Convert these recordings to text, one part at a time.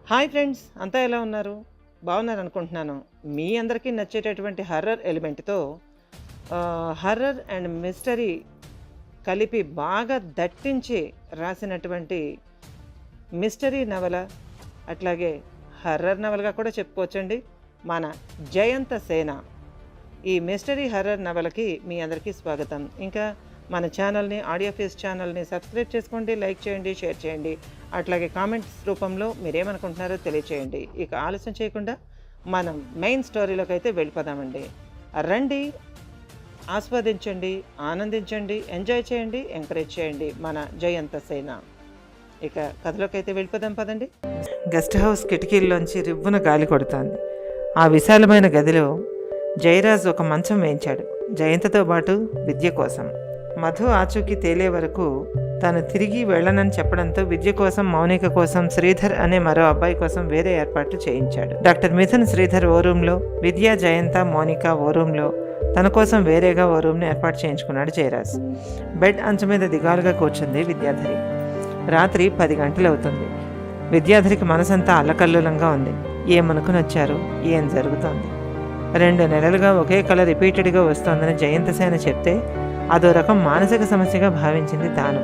Hi friends, అంతా ఎలా ఉన్నారు? బాగున్నారు అనుకుంటున్నాను. మీ అందరికీ నచ్చేటటువంటి హర్రర్ ఎలిమెంట్తో హర్రర్ అండ్ మిస్టరీ కలిపి బాగా దట్టించి రాసినటువంటి మిస్టరీ నవల, అట్లాగే హర్రర్ నవలగా కూడా చెప్పుకోవచ్చండి, మన జయంత సేన. ఈ మిస్టరీ హర్రర్ నవలకి మీ అందరికీ స్వాగతం. ఇంకా మన ఛానల్ని, ఆడియో ఫేస్ ఛానల్ని సబ్స్క్రైబ్ చేసుకోండి, లైక్ చేయండి, షేర్ చేయండి. అట్లాగే కామెంట్స్ రూపంలో మీరేమనుకుంటున్నారో తెలియచేయండి. ఇక ఆలస్యం చేయకుండా మనం మెయిన్ స్టోరీలోకి అయితే వెళ్ళిపోదామండి. రండి, ఆస్వాదించండి, ఆనందించండి, ఎంజాయ్ చేయండి, ఎంకరేజ్ చేయండి మన జయంత సేన. ఇక కథలోకి అయితే వెళ్ళిపోదాం పదండి. గెస్ట్ హౌస్ కిటికీల్లోంచి రివ్వున గాలి కొడుతోంది. ఆ విశాలమైన గదిలో జయరాజ్ ఒక మంచం వేయించాడు, జయంతతో పాటు విద్య కోసం. మధు ఆచూకీ తేలే వరకు తాను తిరిగి వెళ్ళనని చెప్పడంతో విద్య కోసం, మౌనిక కోసం, శ్రీధర్ అనే మరో అబ్బాయి కోసం వేరే ఏర్పాట్లు చేయించాడు. డాక్టర్ మిథున్ శ్రీధర్ ఓ రూమ్లో, విద్య, జయంత, మౌనిక ఓ రూమ్లో, తన కోసం వేరేగా ఓ రూమ్ని ఏర్పాటు చేయించుకున్నాడు జయరాజ్. బెడ్ అంచు మీద దిగాలుగా కూర్చుంది విద్యాధరి. రాత్రి 10 గంటలు అవుతుంది. విద్యాధరికి మనసంతా అల్లకల్లోలంగా ఉంది. ఏమనుకుని వచ్చారు, ఏం జరుగుతోంది? 2 నెలలుగా ఒకే కళ రిపీటెడ్గా వస్తోందని జయంతసేన చెప్తే అదో రకం మానసిక సమస్యగా భావించింది తాను.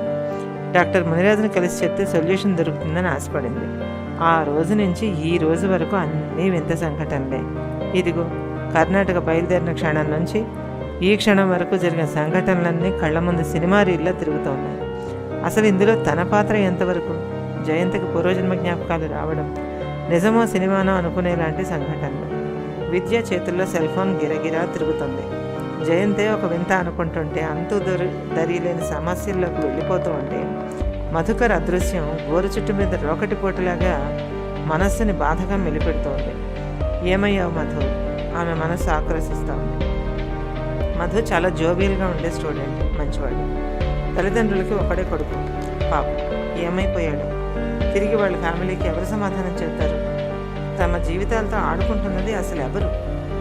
డాక్టర్ మునిరాజును కలిసి చెప్తే సొల్యూషన్ దొరుకుతుందని ఆశపడింది. ఆ రోజు నుంచి ఈ రోజు వరకు అన్నీ వింత సంఘటనలే. ఇదిగో కర్ణాటక బయలుదేరిన క్షణం నుంచి ఈ క్షణం వరకు జరిగిన సంఘటనలన్నీ కళ్ళ ముందు సినిమా రీల్లా తిరుగుతున్నాయి. అసలు ఇందులో తన పాత్ర ఎంతవరకు? జయంతకి పూర్వజన్మ జ్ఞాపకాలు రావడం నిజమో సినిమానో అనుకునేలాంటి సంఘటనలు. విద్య చేతుల్లో సెల్ ఫోన్ గిరగిరా తిరుగుతుంది. జయంతే ఒక వింత అనుకుంటుంటే అంతు దరిలేని సమస్యల్లోకి వెళ్ళిపోతూ ఉంటే మధుకర్ అదృశ్యం గోరు చుట్టు మీద రోకటి పోటులాగా మనస్సుని బాధగా మెలిపెడుతోంది. ఏమయ్యావు మధు? ఆమె మనస్సు ఆక్రోశిస్తూ ఉంది. మధు చాలా జోబియల్గా ఉండే స్టూడెంట్, మంచివాడు. తల్లిదండ్రులకి ఒకడే కొడుకు. పాప ఏమైపోయాడు? తిరిగి వాళ్ళ ఫ్యామిలీకి ఎవరు సమాధానం చెబుతారు? తమ జీవితాలతో ఆడుకుంటున్నది అసలు ఎవరు?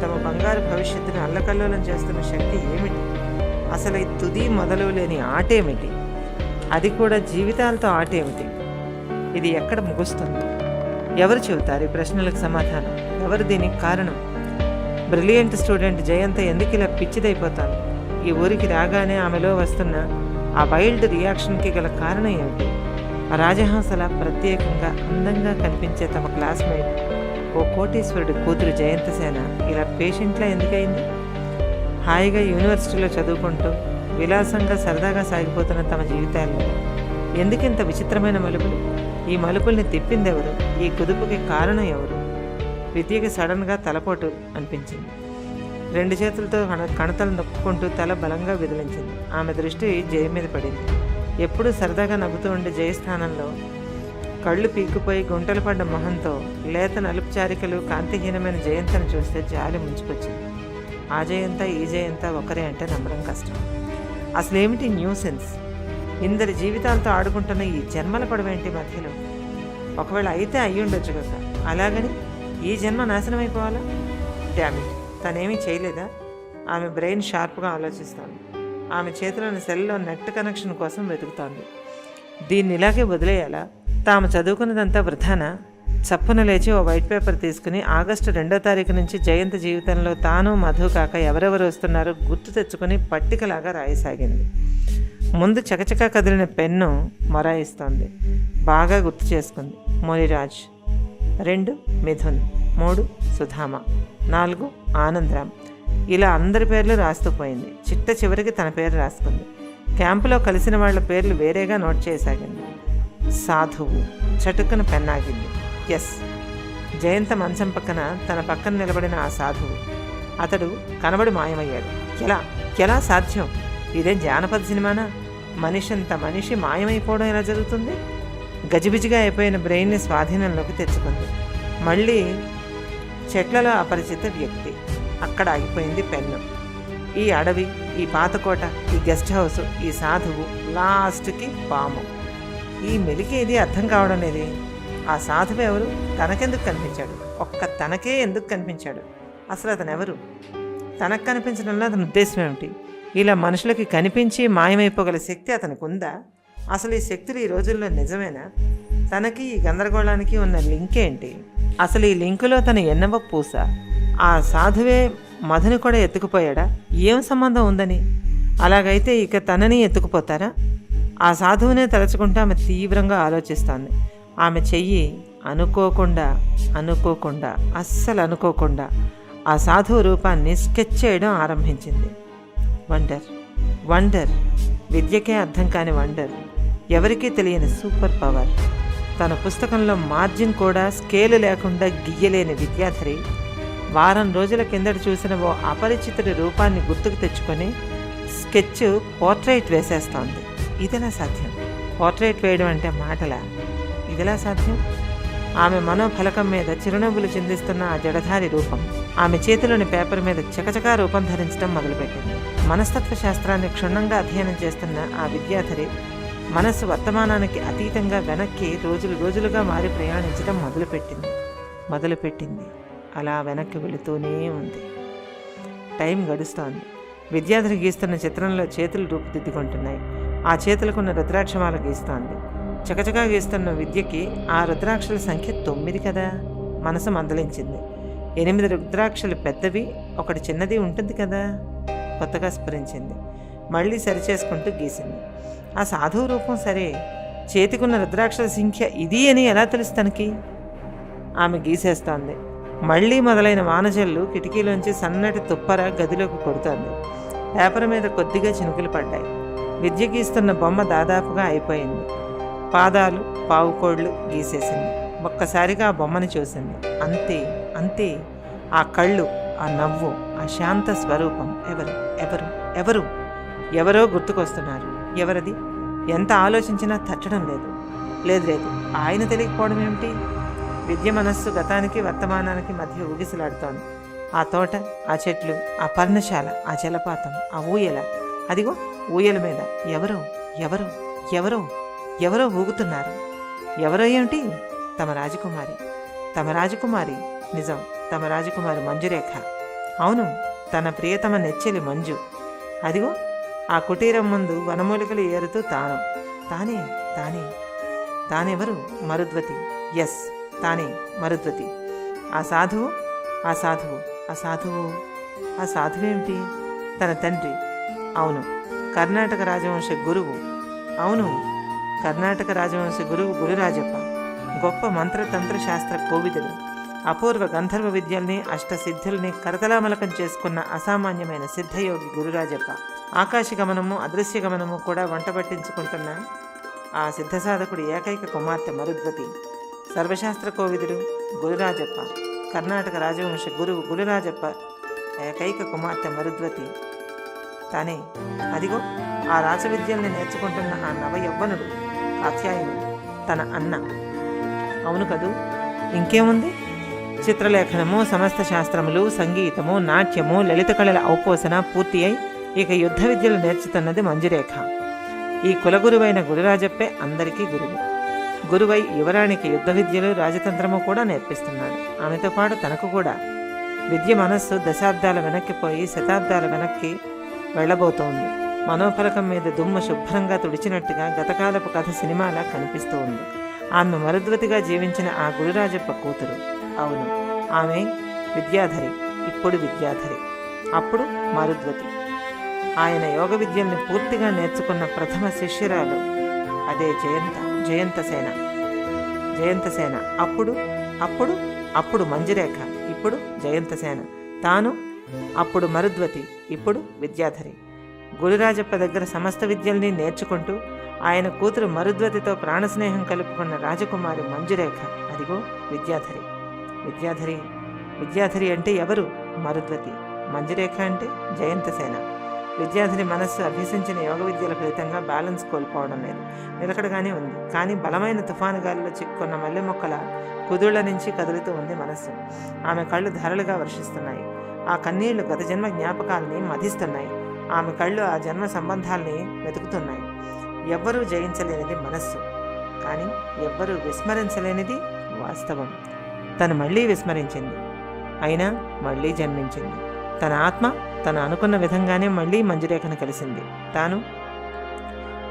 తమ బంగారు భవిష్యత్తును అల్లకల్లోలం చేస్తున్న శక్తి ఏమిటి? అసలు ఈ తుది మొదలు లేని ఆటేమిటి? అది కూడా జీవితాలతో ఆటేమిటి? ఇది ఎక్కడ ముగుస్తుంది? ఎవరు చెబుతారు ఈ ప్రశ్నలకు సమాధానం? ఎవరు దీనికి కారణం? బ్రిలియంట్ స్టూడెంట్ జయంత ఎందుకు ఇలా పిచ్చిదైపోతాను? ఈ ఊరికి రాగానే ఆమెలో వస్తున్న ఆ వైల్డ్ రియాక్షన్కి గల కారణం ఏమిటి? ఆ రాజహంసలా ప్రత్యేకంగా అందంగా కనిపించే తమ క్లాస్మేట్ ఓ కోటీశ్వరుడి కూతురు జయంతసేన ఇలా పేషెంట్లా ఎందుకైంది? హాయిగా యూనివర్సిటీలో చదువుకుంటూ విలాసంగా సరదాగా సాగిపోతున్న తమ జీవితాల్లో ఎందుకింత విచిత్రమైన మలుపులు? ఈ మలుపుల్ని తిప్పిందెవరు? ఈ కుదుపుకి కారణం ఎవరు? విద్యకి సడన్గా తలపోటు అనిపించింది. 2 చేతులతో కణతలు నొక్కుంటూ తల బలంగా విదిలించింది. ఆమె దృష్టి జయ మీద పడింది. ఎప్పుడూ సరదాగా నవ్వుతూ ఉండే జయస్థానంలో కళ్ళు పీక్కుపోయి గుంటలు పడ్డ మొహంతో లేత నలుపు చారికలు కాంతిహీనమైన జయంతను చూస్తే జాలి ముంచుకొచ్చింది. ఆ జయంత ఈ జయంత ఒకరే అంటే నమ్మడం కష్టం. అసలేమిటి న్యూసెన్స్? ఇందరి జీవితాలతో ఆడుకుంటున్న ఈ జన్మల పడవేంటి మధ్యలో? ఒకవేళ అయితే అయ్యుండొచ్చు కదా, అలాగని ఈ జన్మ నాశనం అయిపోవాలా? డామిట్, తనేమీ చేయలేదా? ఆమె బ్రెయిన్ షార్ప్గా ఆలోచిస్తోంది. ఆమె చేతిలోని సెల్లో నెట్ కనెక్షన్ కోసం వెతుకుతోంది. దీన్ని ఇలాగే వదిలేయాలా? తాము చదువుకున్నదంతా వృధానా? చప్పున లేచి ఓ వైట్ పేపర్ తీసుకుని ఆగస్టు 2వ తారీఖు నుంచి జయంత జీవితంలో తాను, మధు కాక ఎవరెవరు వస్తున్నారో గుర్తు తెచ్చుకొని పట్టికలాగా రాయసాగింది. ముందు చకచకా కదిలిన పెన్ను మొరాయిస్తోంది. బాగా గుర్తు చేసుకుంది. మునిరాజ్, 2 మిథున్, 3 సుధామ, 4 ఆనందరామ్. ఇలా అందరి పేర్లు రాస్తూ పోయింది. చిట్ట చివరికి తన పేరు రాసుకుంది. క్యాంపులో కలిసిన వాళ్ళ పేర్లు వేరేగా నోట్ చేయసాగింది. సాధువు. చటుక్కున పెన్నాగింది. ఎస్, జయంత మంచం పక్కన తన పక్కన నిలబడిన ఆ సాధువు. అతడు కనబడి మాయమయ్యాడు. ఎలా సాధ్యం? ఇదేం జానపద సినిమానా? మనిషంత మనిషి మాయమైపోవడం ఎలా జరుగుతుంది? గజిబిజిగా అయిపోయిన బ్రెయిన్ని స్వాధీనంలోకి తెచ్చుకుంది. మళ్ళీ చెట్లలో అపరిచిత వ్యక్తి. అక్కడ ఆగిపోయింది పెన్ను. ఈ అడవి, ఈ పాతకోట, ఈ గెస్ట్ హౌస్, ఈ సాధువు, లాస్ట్కి పాము. ఈ మెలికేది అర్థం కావడం లేదు. ఆ సాధువు ఎవరు? తనకెందుకు కనిపించాడు? ఒక్క తనకే ఎందుకు కనిపించాడు? అసలు అతను ఎవరు? తనకు కనిపించడంలో అతని ఉద్దేశం ఏమిటి? ఇలా మనుషులకి కనిపించి మాయమైపోగల శక్తి అతనికి ఉందా? అసలు ఈ శక్తులు ఈ రోజుల్లో నిజమేనా? తనకి ఈ గందరగోళానికి ఉన్న లింక్ ఏంటి? అసలు ఈ లింకులో తన ఎన్నవ పూస? ఆ సాధువే మధుని కూడా ఎత్తుకుపోయాడా? ఏం సంబంధం ఉందని? అలాగైతే ఇక తనని ఎత్తుకుపోతారా? ఆ సాధువునే తలుచుకుంటూ ఆమె తీవ్రంగా ఆలోచిస్తోంది. ఆమె చెయ్యి అనుకోకుండా అస్సలు అనుకోకుండా ఆ సాధువు రూపాన్ని స్కెచ్ చేయడం ఆరంభించింది. వండర్, విద్యకే అర్థం కాని వండర్, ఎవరికీ తెలియని సూపర్ పవర్. తన పుస్తకంలో మార్జిన్ కూడా స్కేలు లేకుండా గీయలేని విద్యాధరి వారం రోజుల కిందట చూసిన ఓ అపరిచితుడి రూపాన్ని గుర్తుకు తెచ్చుకొని స్కెచ్ పోర్ట్రైట్ వేసేస్తోంది. ఇదెలా సాధ్యం? పోర్ట్రైట్ వేయడం అంటే మాటలా? ఇదెలా సాధ్యం? ఆమె మనోఫలకం మీద చిరునవ్వులు చిందిస్తున్న ఆ జడధారి రూపం ఆమె చేతిలోని పేపర్ మీద చకచకా రూపం ధరించడం మొదలుపెట్టింది. మనస్తత్వ శాస్త్రాన్ని క్షుణ్ణంగా అధ్యయనం చేస్తున్న ఆ విద్యాధరి మనస్సు వర్తమానానికి అతీతంగా వెనక్కి రోజులుగా మారి ప్రయాణించడం మొదలుపెట్టింది. అలా వెనక్కి వెళుతూనే ఉంది. టైం గడుస్తోంది. విద్యాధరి గీస్తున్న చిత్రంలో చేతులు రూపుదిద్దుకుంటున్నాయి. ఆ చేతులకున్న రుద్రాక్షమాల గీస్తోంది. చకచకా గీస్తున్న విద్యకి ఆ రుద్రాక్షల సంఖ్య 9 కదా. మనసు మందలించింది. 8 రుద్రాక్షలు పెద్దవి, ఒకటి చిన్నది ఉంటుంది కదా. కొత్తగా స్ఫురించింది. మళ్ళీ సరిచేసుకుంటూ గీసింది. ఆ సాధువు రూపం సరే, చేతికున్న రుద్రాక్షల సంఖ్య ఇది అని ఎలా తెలుసు తనకి? ఆమె గీసేస్తోంది. మళ్ళీ మొదలైన వానజల్లు కిటికీలోంచి సన్నటి తుప్పర గదిలోకి కొడుతోంది. పేపర్ మీద కొద్దిగా చినుకులు పడ్డాయి. విద్య గీస్తున్న బొమ్మ దాదాపుగా అయిపోయింది. పాదాలు, పావుకోళ్ళు గీసేసింది. ఒక్కసారిగా ఆ బొమ్మని చూసింది. అంతే. ఆ కళ్ళు, ఆ నవ్వు, ఆ శాంత స్వరూపం ఎవరో గుర్తుకొస్తున్నారు. ఎవరది? ఎంత ఆలోచించినా తట్టడం లేదు. ఆయన తెలియకపోవడం ఏమిటి? విద్య మనస్సు గతానికి వర్తమానానికి మధ్య ఊగిసలాడుతోంది. ఆ తోట, ఆ చెట్లు, ఆ పర్ణశాల, ఆ జలపాతం, ఆ ఊయల, అదిగో ఊయల మీద ఎవరో ఊగుతున్నారు. ఎవరో ఏమిటి? తమ రాజకుమారి. నిజం, తమ రాజకుమారి మంజురేఖ. అవును, తన ప్రియతమ నెచ్చెలి మంజు. అదిగో ఆ కుటీరం ముందు వనమూలికలు ఏరుతూ తానెవరు? మరుద్వతి. ఎస్, తానే మరుద్వతి. ఆ సాధువేమిటి? తన తండ్రి. అవును, కర్ణాటక రాజవంశ గురువు గురురాజప్ప. గొప్ప మంత్రతంత్ర శాస్త్ర కోవిదుడు. అపూర్వ గంధర్వ విద్యల్ని, అష్టసిద్ధుల్ని కరతలామలకం చేసుకున్న అసామాన్యమైన సిద్ధయోగి గురురాజప్ప. ఆకాశగమనము, అదృశ్యగమనము కూడా వంట పట్టించుకుంటున్న ఆ సిద్ధసాధకుడి ఏకైక కుమార్తె మరుద్వతి. సర్వశాస్త్ర కోవిదుడు గురురాజప్ప, కర్ణాటక రాజవంశ గురువు గురురాజప్ప ఏకైక కుమార్తె మరుద్వతి తానే. అదిగో ఆ రాజవిద్యల్ని నేర్చుకుంటున్న ఆ నవ యవ్వనుడు కాత్యాయనుడు, తన అన్న. అవును కదూ, ఇంకేముంది? చిత్రలేఖనము, సమస్త శాస్త్రములు, సంగీతము, నాట్యము, లలిత కళల ఔపోసన పూర్తి అయి ఇక యుద్ధ విద్యలు నేర్చుతున్నది మంజురేఖ. ఈ కులగురువైన గురురాజప్పే అందరికీ గురువై యువరానికి యుద్ధ విద్యలు, రాజతంత్రము కూడా నేర్పిస్తున్నాడు. ఆమెతో పాటు తనకు కూడా. విద్య మనస్సు దశాబ్దాల వెనక్కి పోయి శతాబ్దాల వెనక్కి వెళ్లబోతోంది. మనోఫలకం మీద దుమ్ము శుభ్రంగా తుడిచినట్టుగా గతకాలపు కథ సినిమాలా కనిపిస్తూ ఉంది. ఆమె మరుద్వతిగా జీవించిన ఆ గురురాజప్ప కూతురు. అవును, ఆమె విద్యాధరి. ఇప్పుడు విద్యాధరి, అప్పుడు మరుద్వతి. ఆయన యోగ విద్యల్ని పూర్తిగా నేర్చుకున్న ప్రథమ శిష్యురాలు అదే జయంతసేన. అప్పుడు మంజురేఖ, ఇప్పుడు జయంతసేన. తాను అప్పుడు మరుద్వతి, ఇప్పుడు విద్యాధరి. గురురాజప్ప దగ్గర సమస్త విద్యల్ని నేర్చుకుంటూ ఆయన కూతురు మరుద్వతితో ప్రాణస్నేహం కలుపుకున్న రాజకుమారి మంజురేఖ. అదిగో విద్యాధరి అంటే ఎవరు? మరుద్వతి. మంజురేఖ అంటే జయంతసేన. విద్యాధరి మనస్సు అభ్యసించిన యోగ విద్యల ఫలితంగా బ్యాలెన్స్ కోల్పోవడం లేదు, నిలకడగానే ఉంది. కానీ బలమైన తుఫాను గాలిలో చిక్కున్న మల్లె మొక్కల కుదుళ్ల నుంచి కదులుతూ ఉంది మనస్సు. ఆమె కళ్ళు ధారలుగా వర్షిస్తున్నాయి. ఆ కన్నీళ్లు గత జన్మ జ్ఞాపకాల్ని మధిస్తున్నాయి. ఆమె కళ్ళు ఆ జన్మ సంబంధాల్ని వెతుకుతున్నాయి. ఎవ్వరూ జయించలేనిది మనస్సు, కానీ ఎవ్వరూ విస్మరించలేనిది వాస్తవం. తను మళ్ళీ విస్మరించింది, అయినా మళ్ళీ జన్మించింది. తన ఆత్మ తను అనుకున్న విధంగానే మళ్ళీ మంజురేఖను కలిసింది. తాను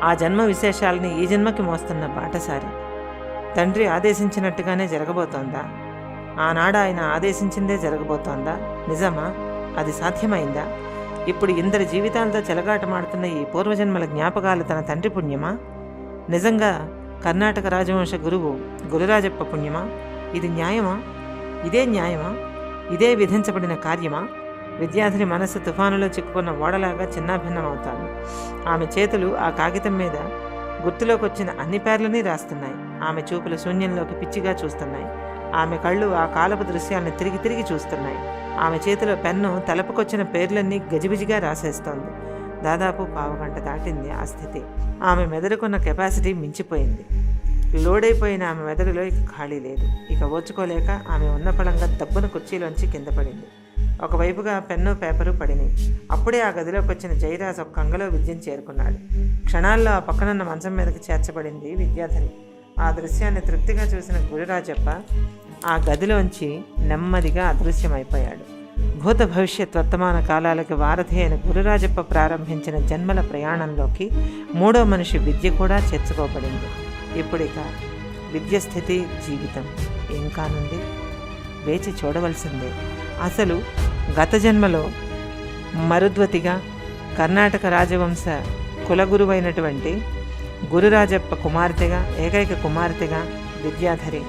ఆ జన్మ విశేషాలని ఈ జన్మకి మోస్తున్న బాటసారి. తండ్రి ఆదేశించినట్టుగానే జరగబోతోందా? ఆనాడు ఆయన ఆదేశించిందే జరగబోతోందా? నిజమా? అది సాధ్యమైందా? ఇప్పుడు ఇందరి జీవితాలతో చెలగాటమాడుతున్న ఈ పూర్వజన్మల జ్ఞాపకాలు తన తండ్రి పుణ్యమా? నిజంగా కర్ణాటక రాజవంశ గురువు గురురాజప్ప పుణ్యమా? ఇది న్యాయమా? ఇదే న్యాయమా? ఇదే విధించబడిన కార్యమా? విద్యాధరి మనస్సు తుఫానులో చిక్కుకున్న ఓడలాగా చిన్నాభిన్నమవుతాడు. ఆమె చేతులు ఆ కాగితం మీద గుర్తులోకి వచ్చిన అన్ని పేర్లని రాస్తున్నాయి. ఆమె చూపులు శూన్యంలోకి పిచ్చిగా చూస్తున్నాయి. ఆమె కళ్ళు ఆ కాలపు దృశ్యాలను తిరిగి తిరిగి చూస్తున్నాయి. ఆమె చేతిలో పెన్ను తలపుకొచ్చిన పేర్లన్నీ గజిబిజిగా రాసేస్తోంది. దాదాపు పావుగంట దాటింది ఆ స్థితి. ఆమె మెదడుకున్న కెపాసిటీ మించిపోయింది. లోడైపోయిన ఆమె మెదడులో ఇక ఖాళీ లేదు. ఇక ఓర్చుకోలేక ఆమె ఉన్న పళంగా దబ్బున కుర్చీలోంచి కింద పడింది. ఒకవైపుగా పెన్ను పేపరు పడినాయి. అప్పుడే ఆ గదిలోకి వచ్చిన జయరాజ్ ఒక కంగలో విద్యను చేరుకున్నాడు. క్షణాల్లో ఆ పక్కనున్న మంచం మీదకి చేర్చబడింది విద్యాధరి. ఆ దృశ్యాన్ని తృప్తిగా చూసిన గురురాజప్ప ఆ గదిలోంచి నెమ్మదిగా అదృశ్యమైపోయాడు. భూత భవిష్యత్ వర్తమాన కాలాలకి వారధి అయిన గురురాజప్ప ప్రారంభించిన జన్మల ప్రయాణంలోకి మూడో మనిషి విద్య కూడా చేర్చుకోబడింది. ఇప్పుడిక విద్య స్థితి జీవితం ఏం కానుంది? వేచి చూడవలసిందే. అసలు గత జన్మలో మరుద్వతిగా కర్ణాటక రాజవంశ కులగురువైనటువంటి గురురాజప్ప కుమార్తెగా, ఏకైక కుమార్తెగా విద్యాధరి.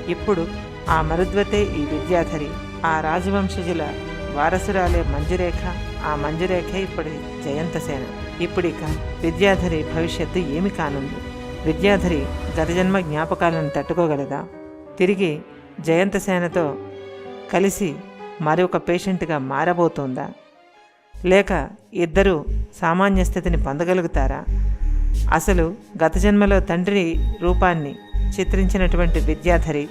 ఇప్పుడు ఆ మరుద్వతే ఈ విద్యాధరి. ఆ రాజవంశజుల వారసురాలే మంజురేఖ. ఆ మంజురేఖే ఇప్పుడు జయంతసేన. ఇప్పుడిక విద్యాధరి భవిష్యత్తు ఏమి కానుంది? విద్యాధరి గత జన్మ జ్ఞాపకాలను తట్టుకోగలదా? తిరిగి జయంతసేనతో కలిసి మరొక పేషెంట్గా మారబోతుందా? లేక ఇద్దరూ సామాన్య స్థితిని పొందగలుగుతారా? అసలు గత జన్మలో తండ్రి రూపాన్ని చిత్రించినటువంటి విద్యాధరి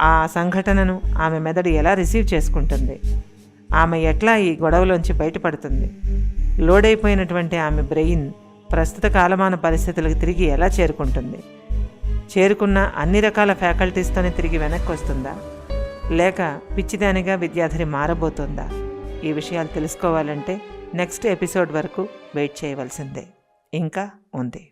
ఆ సంఘటనను ఆమె మెదడు ఎలా రిసీవ్ చేసుకుంటుంది? ఆమె ఎట్లా ఈ గొడవలోంచి బయటపడుతుంది? లోడైపోయినటువంటి ఆమె బ్రెయిన్ ప్రస్తుత కాలమాన పరిస్థితులకు తిరిగి ఎలా చేరుకుంటుంది? చేరుకున్న అన్ని రకాల ఫ్యాకల్టీస్తోనే తిరిగి వెనక్కి వస్తుందా? లేక పిచ్చిదానిగా విద్యాధరి మారబోతుందా? ఈ విషయాలు తెలుసుకోవాలంటే నెక్స్ట్ ఎపిసోడ్ వరకు వెయిట్ చేయవలసిందే. ఇంకా ఉంది.